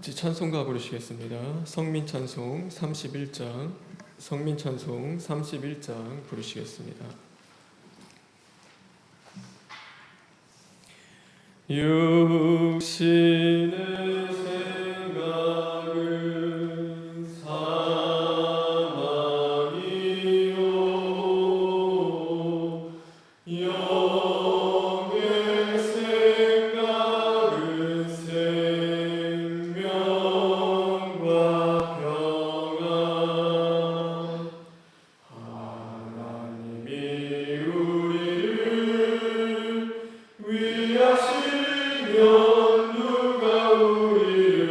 같이 찬송가 부르시겠습니다. 성민찬송 31장, 성민찬송 31장 부르시겠습니다. 육신의 생각은 사망이요 영의 생각은 생명과 평안. 하나님이 우리를 위하시면 누가 우리를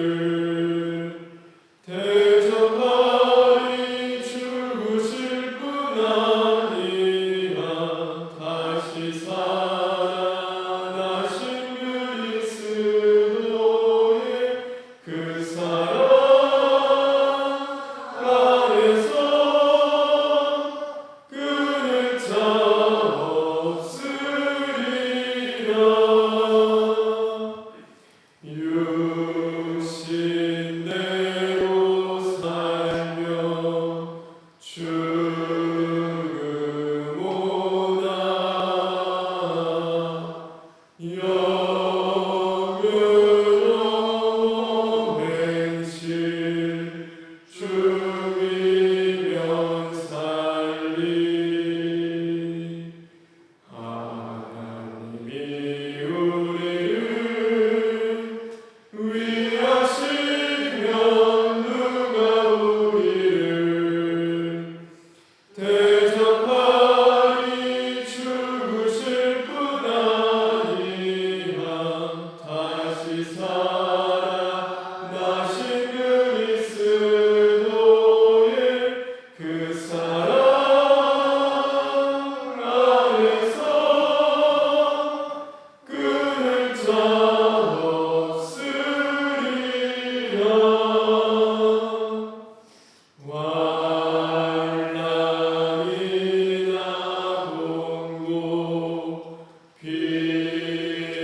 대적하리. 죽으실 뿐 아니라 다시 살아나신 그리스도의 그 사랑 안에서 끊을 자 없으리라. 육신대로 살며 죽음 오나 영으로 맹실 죽이면 살리. 하나님이 우리를 위하시면 누가 우리를 대적하리. 죽으실 뿐 아니라 다시 살아나신 그리스도의 그 사랑 안에서 끊을 자 없으리라. 환난이나 공고 핍박이나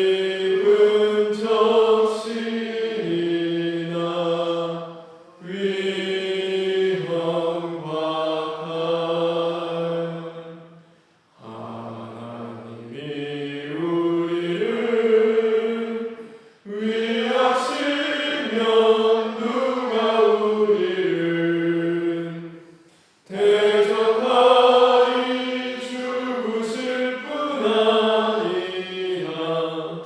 기쁜 정신이나 위험과 할 하나님이 우리를 위하시면 누가 우리를 대적하리. 죽으실 뿐 아니라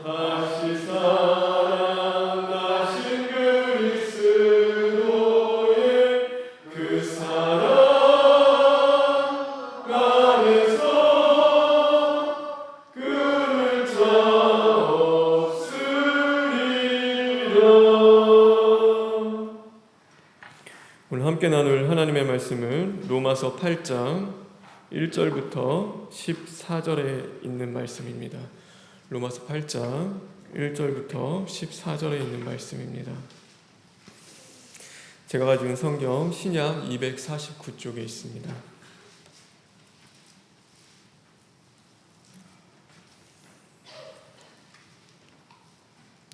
다시 살아나신 그리스도의 그 사랑 안에서 끊을 자 없으리라. 오늘 함께 나눌 하나님의 말씀은 로마서 8장 1절부터 14절에 있는 말씀입니다. 로마서 8장 1절부터 14절에 있는 말씀입니다. 제가 가지고 있는 성경 신약 249쪽에 있습니다.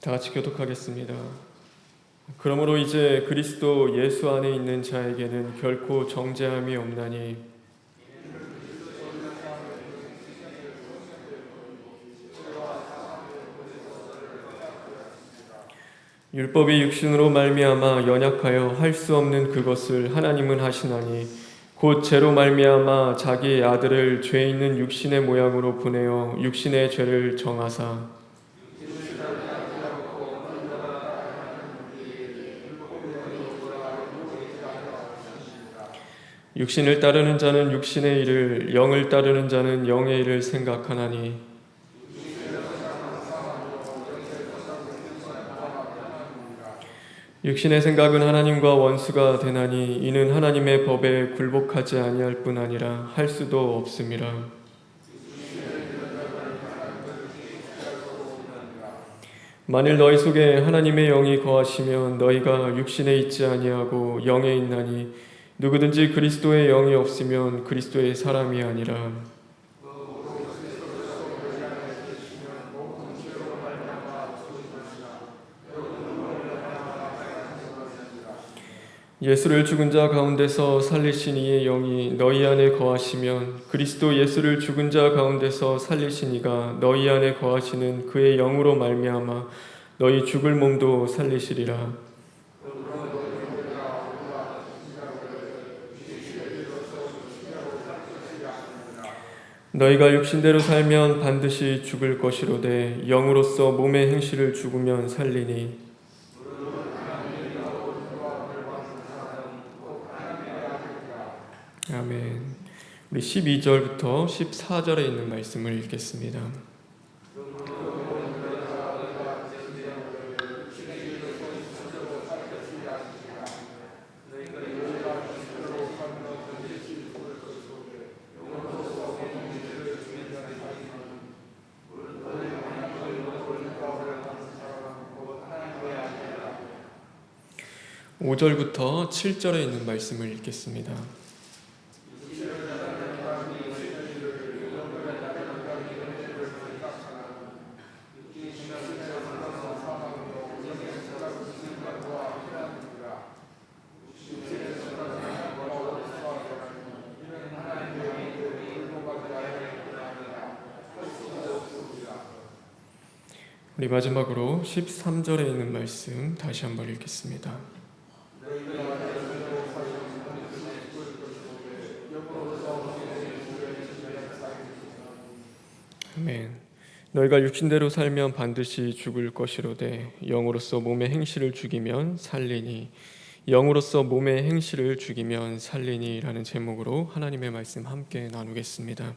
다 같이 교독하겠습니다. 그러므로 이제 그리스도 예수 안에 있는 자에게는 결코 정죄함이 없나니 율법이 육신으로 말미암아 연약하여 할 수 없는 그것을 하나님은 하시나니 곧 죄로 말미암아 자기 아들을 죄 있는 육신의 모양으로 보내어 육신의 죄를 정하사 육신을 따르는 자는 육신의 일을, 영을 따르는 자는 영의 일을 생각하나니 육신의 생각은 하나님과 원수가 되나니 이는 하나님의 법에 굴복하지 아니할 뿐 아니라 할 수도 없음이라. 만일 너희 속에 하나님의 영이 거하시면 너희가 육신에 있지 아니하고 영에 있나니 누구든지 그리스도의 영이 없으면 그리스도의 사람이 아니라. 예수를 죽은 자 가운데서 살리신 이의 영이 너희 안에 거하시면 그리스도 예수를 죽은 자 가운데서 살리신 이가 너희 안에 거하시는 그의 영으로 말미암아 너희 죽을 몸도 살리시리라. 너희가 육신대로 살면 반드시 죽을 것이로되 영으로서 몸의 행실을 죽으면 살리니. 아멘. 우리 12절부터 14절에 있는 말씀을 읽겠습니다. (5절부터) (7절에) 있는 말씀을 읽겠습니다. 우리 마지막으로 13절에 있는 말씀 다시 한번 읽겠습니다. 아멘. 너희가 육신대로 살면 반드시 죽을 것이로되 영으로서 몸의 행실을 죽이면 살리니. 영으로서 몸의 행실을 죽이면 살리니 라는 제목으로 하나님의 말씀 함께 나누겠습니다.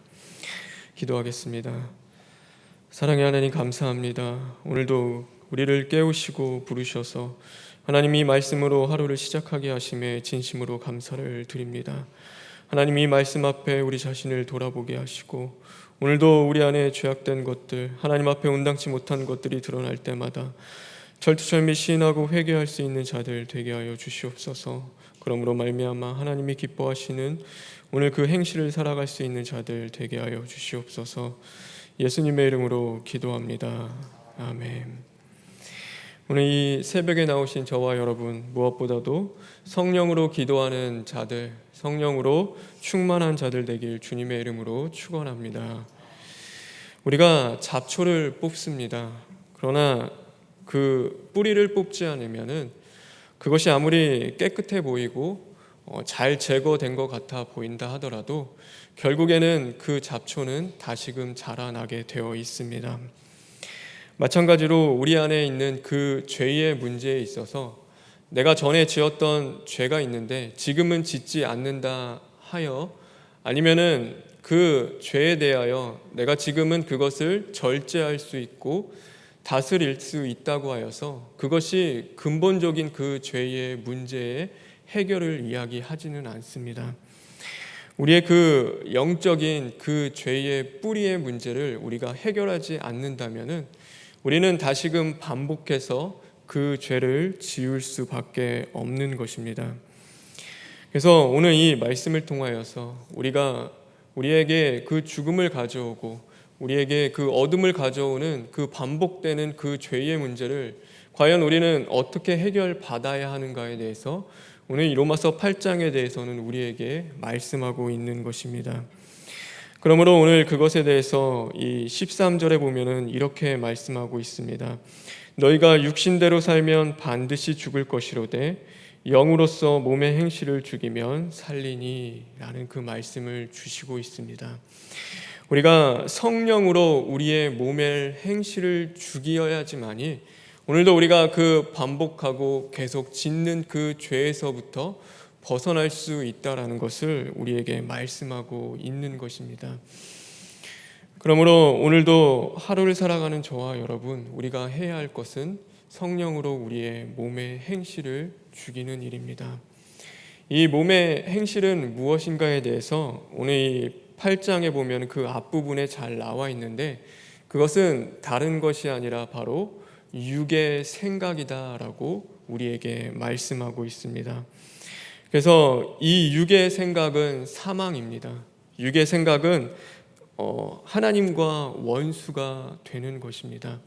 기도하겠습니다. 사랑의 하나님, 감사합니다. 오늘도 우리를 깨우시고 부르셔서 하나님 이 말씀으로 하루를 시작하게 하심에 진심으로 감사를 드립니다. 하나님 이 말씀 앞에 우리 자신을 돌아보게 하시고 오늘도 우리 안에 죄악된 것들, 하나님 앞에 온당치 못한 것들이 드러날 때마다 절투절미 시인하고 회개할 수 있는 자들 되게 하여 주시옵소서. 그러므로 말미암아 하나님이 기뻐하시는 오늘 그 행실을 살아갈 수 있는 자들 되게 하여 주시옵소서. 예수님의 이름으로 기도합니다. 아멘. 오늘 이 새벽에 나오신 저와 여러분, 무엇보다도 성령으로 기도하는 자들, 성령으로 충만한 자들 되길 주님의 이름으로 축원합니다. 우리가 잡초를 뽑습니다. 그러나 그 뿌리를 뽑지 않으면은 그것이 아무리 깨끗해 보이고 잘 제거된 것 같아 보인다 하더라도 결국에는 그 잡초는 다시금 자라나게 되어 있습니다. 마찬가지로 우리 안에 있는 그 죄의 문제에 있어서 내가 전에 지었던 죄가 있는데 지금은 짓지 않는다 하여, 아니면은 그 죄에 대하여 내가 지금은 그것을 절제할 수 있고 다스릴 수 있다고 하여서 그것이 근본적인 그 죄의 문제의 해결을 이야기하지는 않습니다. 우리의 그 영적인 그 죄의 뿌리의 문제를 우리가 해결하지 않는다면은 우리는 다시금 반복해서 그 죄를 지을 수밖에 없는 것입니다. 그래서 오늘 이 말씀을 통하여서 우리가 우리에게 그 죽음을 가져오고 우리에게 그 어둠을 가져오는 그 반복되는 그 죄의 문제를 과연 우리는 어떻게 해결받아야 하는가에 대해서 오늘 이 로마서 8장에 대해서는 우리에게 말씀하고 있는 것입니다. 그러므로 오늘 그것에 대해서 이 13절에 보면은 이렇게 말씀하고 있습니다. 너희가 육신대로 살면 반드시 죽을 것이로되 영으로서 몸의 행실을 죽이면 살리니 라는 그 말씀을 주시고 있습니다. 우리가 성령으로 우리의 몸의 행실을 죽여야지만이 오늘도 우리가 그 반복하고 계속 짓는 그 죄에서부터 벗어날 수 있다라는 것을 우리에게 말씀하고 있는 것입니다. 그러므로 오늘도 하루를 살아가는 저와 여러분, 우리가 해야 할 것은 성령으로 우리의 몸의 행실을 죽이는 일입니다. 이 몸의 행실은 무엇인가에 대해서 오늘 이 8장에 보면 그 앞부분에 잘 나와 있는데, 그것은 다른 것이 아니라 바로 육의 생각이다라고 우리에게 말씀하고 있습니다. 그래서 이 육의 생각은 사망입니다. 육의 생각은 하나님과 원수가 되는 것입니다.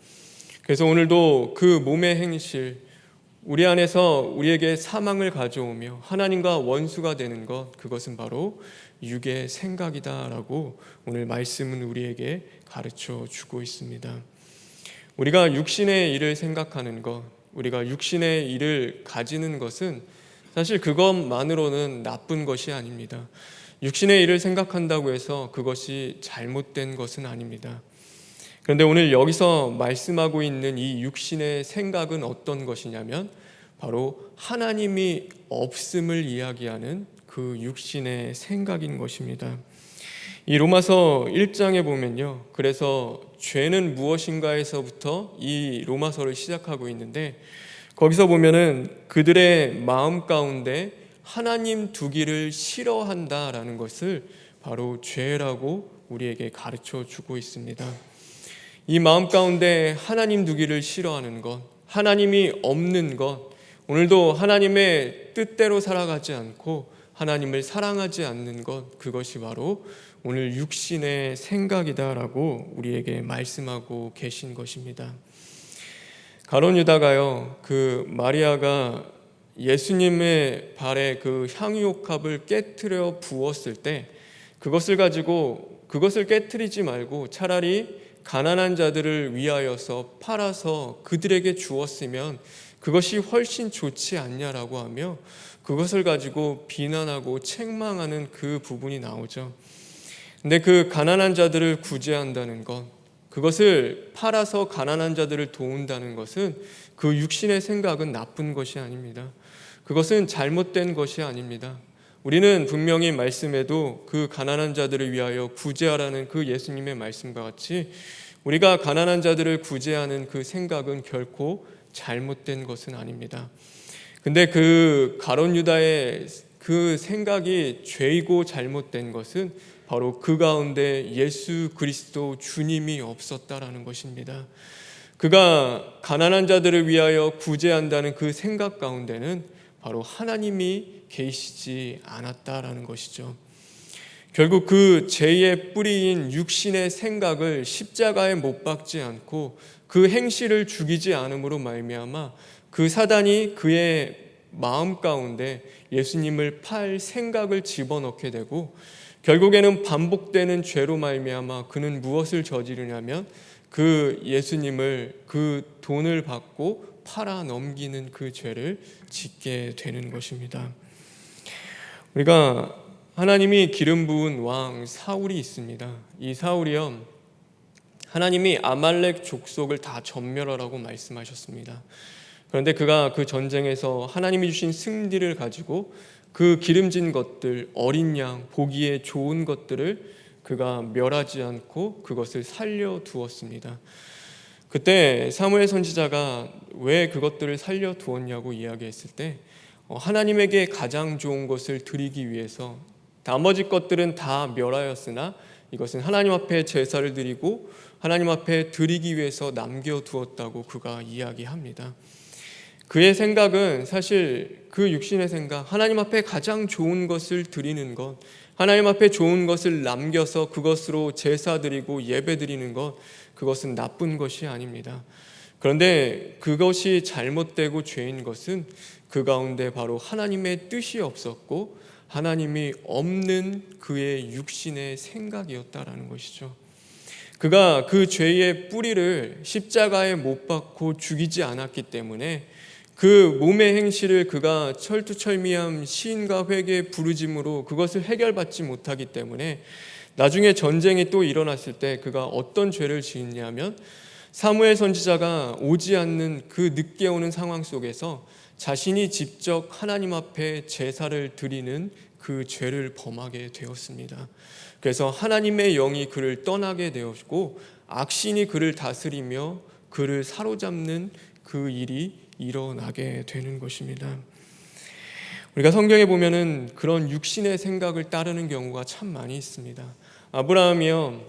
그래서 오늘도 그 몸의 행실, 우리 안에서 우리에게 사망을 가져오며 하나님과 원수가 되는 것, 그것은 바로 육의 생각이다라고 오늘 말씀은 우리에게 가르쳐 주고 있습니다. 우리가 육신의 일을 생각하는 것, 우리가 육신의 일을 가지는 것은 사실 그것만으로는 나쁜 것이 아닙니다. 육신의 일을 생각한다고 해서 그것이 잘못된 것은 아닙니다. 그런데 오늘 여기서 말씀하고 있는 이 육신의 생각은 어떤 것이냐면 바로 하나님이 없음을 이야기하는 그 육신의 생각인 것입니다. 이 로마서 1장에 보면요, 그래서 죄는 무엇인가에서부터 이 로마서를 시작하고 있는데, 거기서 보면은 그들의 마음 가운데 하나님 두기를 싫어한다라는 것을 바로 죄라고 우리에게 가르쳐 주고 있습니다. 이 마음 가운데 하나님 두기를 싫어하는 것, 하나님이 없는 것, 오늘도 하나님의 뜻대로 살아가지 않고 하나님을 사랑하지 않는 것, 그것이 바로 오늘 육신의 생각이다라고 우리에게 말씀하고 계신 것입니다. 가룟 유다가요, 그 마리아가 예수님의 발에 그 향유옥합을 깨트려 부었을 때 그것을 가지고 그것을 깨트리지 말고 차라리 가난한 자들을 위하여서 팔아서 그들에게 주었으면 그것이 훨씬 좋지 않냐라고 하며 그것을 가지고 비난하고 책망하는 그 부분이 나오죠. 근데 그 가난한 자들을 구제한다는 것, 그것을 팔아서 가난한 자들을 도운다는 것은 그 육신의 생각은 나쁜 것이 아닙니다. 그것은 잘못된 것이 아닙니다. 우리는 분명히 말씀에도 그 가난한 자들을 위하여 구제하라는 그 예수님의 말씀과 같이 우리가 가난한 자들을 구제하는 그 생각은 결코 잘못된 것은 아닙니다. 근데 그 가룟 유다의 그 생각이 죄이고 잘못된 것은 바로 그 가운데 예수 그리스도 주님이 없었다라는 것입니다. 그가 가난한 자들을 위하여 구제한다는 그 생각 가운데는 바로 하나님이 계시지 않았다라는 것이죠. 결국 그 죄의 뿌리인 육신의 생각을 십자가에 못 박지 않고 그 행실을 죽이지 않음으로 말미암아 그 사단이 그의 마음 가운데 예수님을 팔 생각을 집어넣게 되고 결국에는 반복되는 죄로 말미암아 그는 무엇을 저지르냐면 그 예수님을 그 돈을 받고 팔아 넘기는 그 죄를 짓게 되는 것입니다. 우리가 하나님이 기름 부은 왕 사울이 있습니다. 이 사울이요, 하나님이 아말렉 족속을 다 전멸하라고 말씀하셨습니다. 그런데 그가 그 전쟁에서 하나님이 주신 승리를 가지고 그 기름진 것들, 어린 양, 보기에 좋은 것들을 그가 멸하지 않고 그것을 살려두었습니다. 그때 사무엘 선지자가 왜 그것들을 살려두었냐고 이야기했을 때 하나님에게 가장 좋은 것을 드리기 위해서, 나머지 것들은 다 멸하였으나 이것은 하나님 앞에 제사를 드리고 하나님 앞에 드리기 위해서 남겨두었다고 그가 이야기합니다. 그의 생각은 사실 그 육신의 생각, 하나님 앞에 가장 좋은 것을 드리는 것, 하나님 앞에 좋은 것을 남겨서 그것으로 제사 드리고 예배 드리는 것, 그것은 나쁜 것이 아닙니다. 그런데 그것이 잘못되고 죄인 것은 그 가운데 바로 하나님의 뜻이 없었고 하나님이 없는 그의 육신의 생각이었다라는 것이죠. 그가 그 죄의 뿌리를 십자가에 못 박고 죽이지 않았기 때문에 그 몸의 행실을 그가 철두철미한 시인과 회개 부르짐으로 그것을 해결받지 못하기 때문에 나중에 전쟁이 또 일어났을 때 그가 어떤 죄를 지었냐면 사무엘 선지자가 오지 않는 그 늦게 오는 상황 속에서 자신이 직접 하나님 앞에 제사를 드리는 그 죄를 범하게 되었습니다. 그래서 하나님의 영이 그를 떠나게 되었고 악신이 그를 다스리며 그를 사로잡는 그 일이 일어나게 되는 것입니다. 우리가 성경에 보면은 그런 육신의 생각을 따르는 경우가 참 많이 있습니다. 아브라함이요,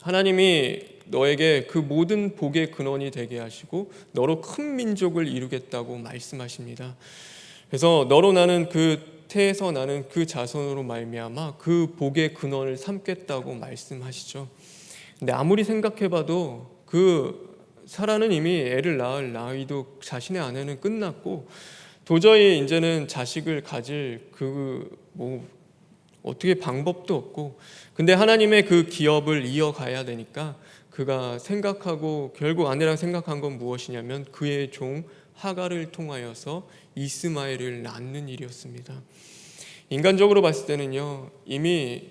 하나님이 너에게 그 모든 복의 근원이 되게 하시고 너로 큰 민족을 이루겠다고 말씀하십니다. 그래서 너로 나는 그 태에서 나는 그 자손으로 말미암아 그 복의 근원을 삼겠다고 말씀하시죠. 근데 아무리 생각해봐도 그 사라는 이미 애를 낳을 나이도 자신의 아내는 끝났고 도저히 이제는 자식을 가질 어떻게 방법도 없고, 근데 하나님의 그 기업을 이어가야 되니까 그가 생각하고 결국 아내랑 생각한 건 무엇이냐면 그의 종 하갈을 통하여서 이스마엘을 낳는 일이었습니다. 인간적으로 봤을 때는요, 이미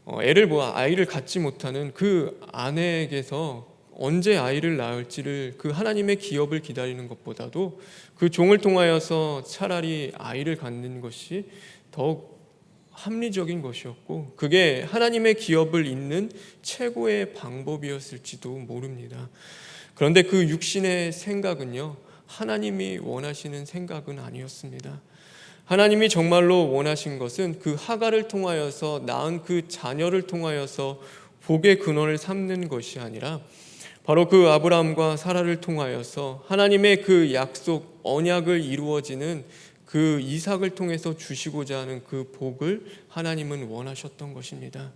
아이를 갖지 못하는 그 아내에게서 언제 아이를 낳을지를 그 하나님의 기업을 기다리는 것보다도 그 종을 통하여서 차라리 아이를 갖는 것이 더욱 합리적인 것이었고, 그게 하나님의 기업을 잇는 최고의 방법이었을지도 모릅니다. 그런데 그 육신의 생각은요, 하나님이 원하시는 생각은 아니었습니다. 하나님이 정말로 원하신 것은 그 하갈을 통하여서 낳은 그 자녀를 통하여서 복의 근원을 삼는 것이 아니라 바로 그 아브라함과 사라를 통하여서 하나님의 그 약속, 언약을 이루어지는 그 이삭을 통해서 주시고자 하는 그 복을 하나님은 원하셨던 것입니다.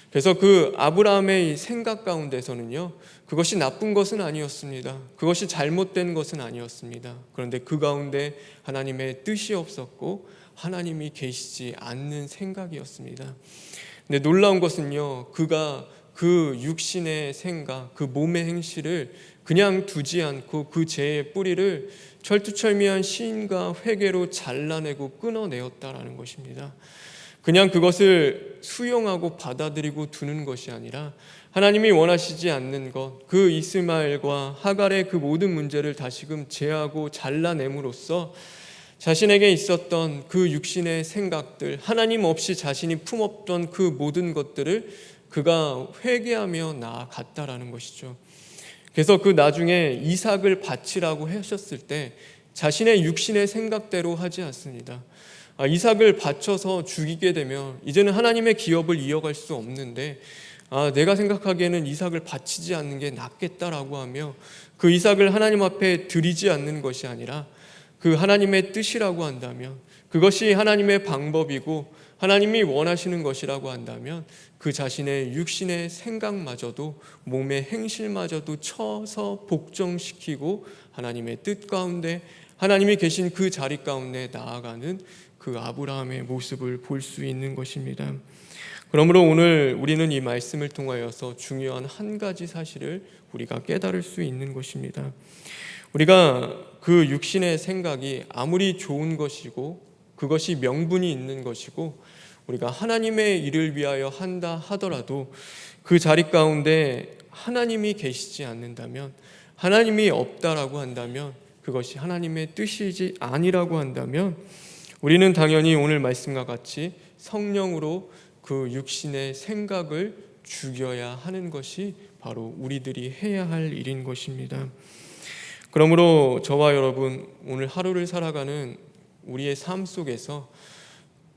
그래서 그 아브라함의 생각 가운데서는요, 그것이 나쁜 것은 아니었습니다. 그것이 잘못된 것은 아니었습니다. 그런데 그 가운데 하나님의 뜻이 없었고 하나님이 계시지 않는 생각이었습니다. 근데 놀라운 것은요, 그가 그 육신의 생각, 그 몸의 행실을 그냥 두지 않고 그 죄의 뿌리를 철두철미한 시인과 회개로 잘라내고 끊어내었다라는 것입니다. 그냥 그것을 수용하고 받아들이고 두는 것이 아니라 하나님이 원하시지 않는 것, 그 이스마엘과 하갈의 그 모든 문제를 다시금 제하고 잘라냄으로써 자신에게 있었던 그 육신의 생각들, 하나님 없이 자신이 품었던 그 모든 것들을 그가 회개하며 나아갔다라는 것이죠. 그래서 그 나중에 이삭을 바치라고 하셨을 때 자신의 육신의 생각대로 하지 않습니다. 이삭을 바쳐서 죽이게 되면 이제는 하나님의 기업을 이어갈 수 없는데 내가 생각하기에는 이삭을 바치지 않는 게 낫겠다라고 하며 그 이삭을 하나님 앞에 드리지 않는 것이 아니라 그 하나님의 뜻이라고 한다면, 그것이 하나님의 방법이고 하나님이 원하시는 것이라고 한다면 그 자신의 육신의 생각마저도, 몸의 행실마저도 쳐서 복종시키고 하나님의 뜻 가운데, 하나님이 계신 그 자리 가운데 나아가는 그 아브라함의 모습을 볼 수 있는 것입니다. 그러므로 오늘 우리는 이 말씀을 통하여서 중요한 한 가지 사실을 우리가 깨달을 수 있는 것입니다. 우리가 그 육신의 생각이 아무리 좋은 것이고 그것이 명분이 있는 것이고 우리가 하나님의 일을 위하여 한다 하더라도 그 자리 가운데 하나님이 계시지 않는다면, 하나님이 없다라고 한다면, 그것이 하나님의 뜻이지 아니라고 한다면 우리는 당연히 오늘 말씀과 같이 성령으로 그 육신의 생각을 죽여야 하는 것이 바로 우리들이 해야 할 일인 것입니다. 그러므로 저와 여러분, 오늘 하루를 살아가는 우리의 삶 속에서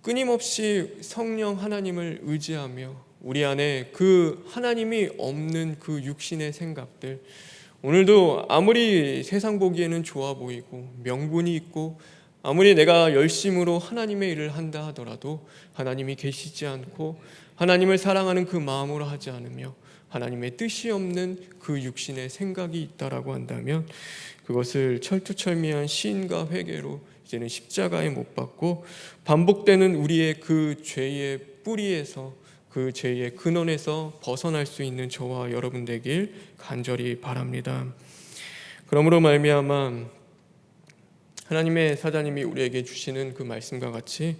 끊임없이 성령 하나님을 의지하며 우리 안에 그 하나님이 없는 그 육신의 생각들, 오늘도 아무리 세상 보기에는 좋아 보이고 명분이 있고 아무리 내가 열심으로 하나님의 일을 한다 하더라도 하나님이 계시지 않고 하나님을 사랑하는 그 마음으로 하지 않으며 하나님의 뜻이 없는 그 육신의 생각이 있다라고 한다면 그것을 철두철미한 시인과 회개로 이제는 십자가에 못 박고 반복되는 우리의 그 죄의 뿌리에서, 그 죄의 근원에서 벗어날 수 있는 저와 여러분 되길 간절히 바랍니다. 그러므로 말미암아 하나님의 사자님이 우리에게 주시는 그 말씀과 같이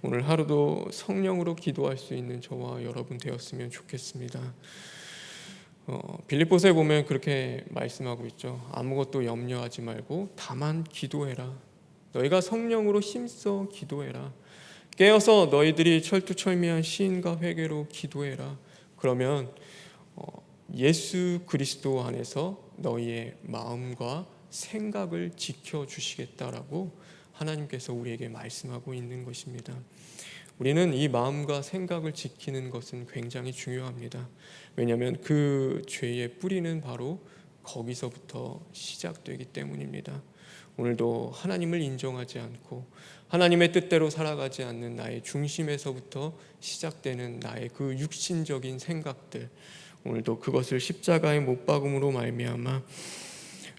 오늘 하루도 성령으로 기도할 수 있는 저와 여러분 되었으면 좋겠습니다. 빌립보서에 보면 그렇게 말씀하고 있죠. 아무것도 염려하지 말고 다만 기도해라. 너희가 성령으로 힘써 기도해라. 깨어서 너희들이 철두철미한 시인과 회개로 기도해라. 그러면 예수 그리스도 안에서 너희의 마음과 생각을 지켜주시겠다라고 하나님께서 우리에게 말씀하고 있는 것입니다. 우리는 이 마음과 생각을 지키는 것은 굉장히 중요합니다. 왜냐하면 그 죄의 뿌리는 바로 거기서부터 시작되기 때문입니다. 오늘도 하나님을 인정하지 않고 하나님의 뜻대로 살아가지 않는 나의 중심에서부터 시작되는 나의 그 육신적인 생각들, 오늘도 그것을 십자가에 못 박음으로 말미암아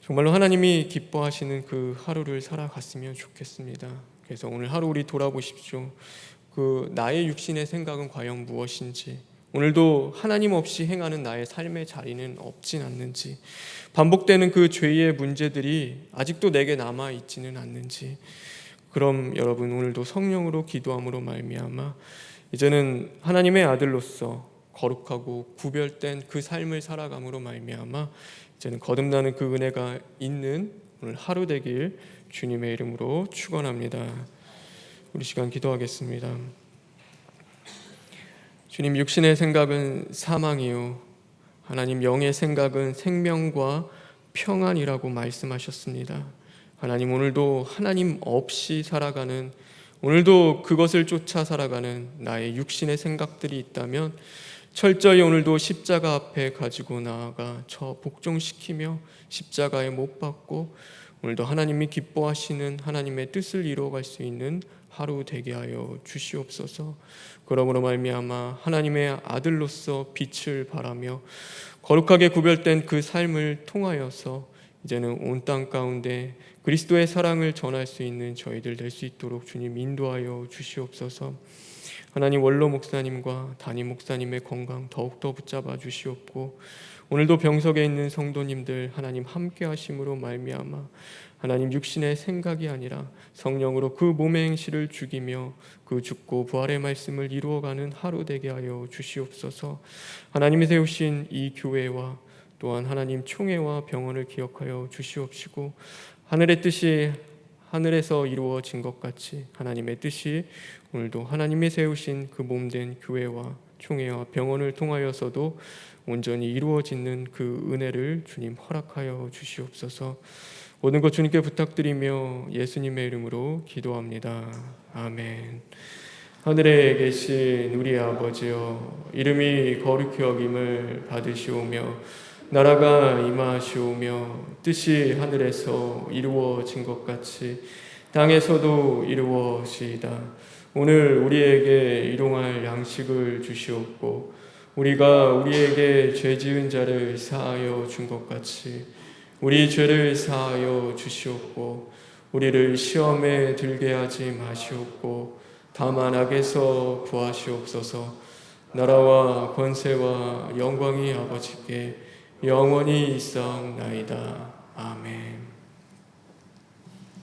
정말로 하나님이 기뻐하시는 그 하루를 살아갔으면 좋겠습니다. 그래서 오늘 하루 우리 돌아보십시오. 그 나의 육신의 생각은 과연 무엇인지, 오늘도 하나님 없이 행하는 나의 삶의 자리는 없진 않는지, 반복되는 그 죄의 문제들이 아직도 내게 남아 있지는 않는지, 그럼 여러분 오늘도 성령으로 기도함으로 말미암아 이제는 하나님의 아들로서 거룩하고 구별된 그 삶을 살아감으로 말미암아 이제는 거듭나는 그 은혜가 있는 오늘 하루 되길 주님의 이름으로 축원합니다. 우리 시간 기도하겠습니다. 주님, 육신의 생각은 사망이요 하나님 영의 생각은 생명과 평안이라고 말씀하셨습니다. 하나님, 오늘도 하나님 없이 살아가는, 오늘도 그것을 쫓아 살아가는 나의 육신의 생각들이 있다면 철저히 오늘도 십자가 앞에 가지고 나아가 저 복종시키며 십자가에 못 박고 오늘도 하나님이 기뻐하시는 하나님의 뜻을 이루어갈 수 있는 하루 되게 하여 주시옵소서. 그러므로 말미암아 하나님의 아들로서 빛을 발하며 거룩하게 구별된 그 삶을 통하여서 이제는 온 땅 가운데 그리스도의 사랑을 전할 수 있는 저희들 될 수 있도록 주님 인도하여 주시옵소서. 하나님, 원로 목사님과 담임 목사님의 건강 더욱더 붙잡아 주시옵고 오늘도 병석에 있는 성도님들 하나님 함께 하심으로 말미암아 하나님 육신의 생각이 아니라 성령으로 그 몸의 행실을 죽이며 그 죽고 부활의 말씀을 이루어가는 하루 되게 하여 주시옵소서. 하나님이 세우신 이 교회와 또한 하나님 총회와 병원을 기억하여 주시옵시고 하늘의 뜻이 하늘에서 이루어진 것 같이 하나님의 뜻이 오늘도 하나님이 세우신 그 몸된 교회와 총회와 병원을 통하여서도 온전히 이루어지는 그 은혜를 주님 허락하여 주시옵소서. 모든 것 주님께 부탁드리며 예수님의 이름으로 기도합니다. 아멘. 하늘에 계신 우리 아버지여, 이름이 거룩히 여김을 받으시오며 나라가 임하시오며 뜻이 하늘에서 이루어진 것 같이 땅에서도 이루어지이다. 오늘 우리에게 일용할 양식을 주시옵고 우리가 우리에게 죄 지은 자를 사하여 준 것 같이 우리 죄를 사하여 주시옵고 우리를 시험에 들게 하지 마시옵고 다만 악에서 구하시옵소서. 나라와 권세와 영광이 아버지께 영원히 있사옵나이다. 아멘.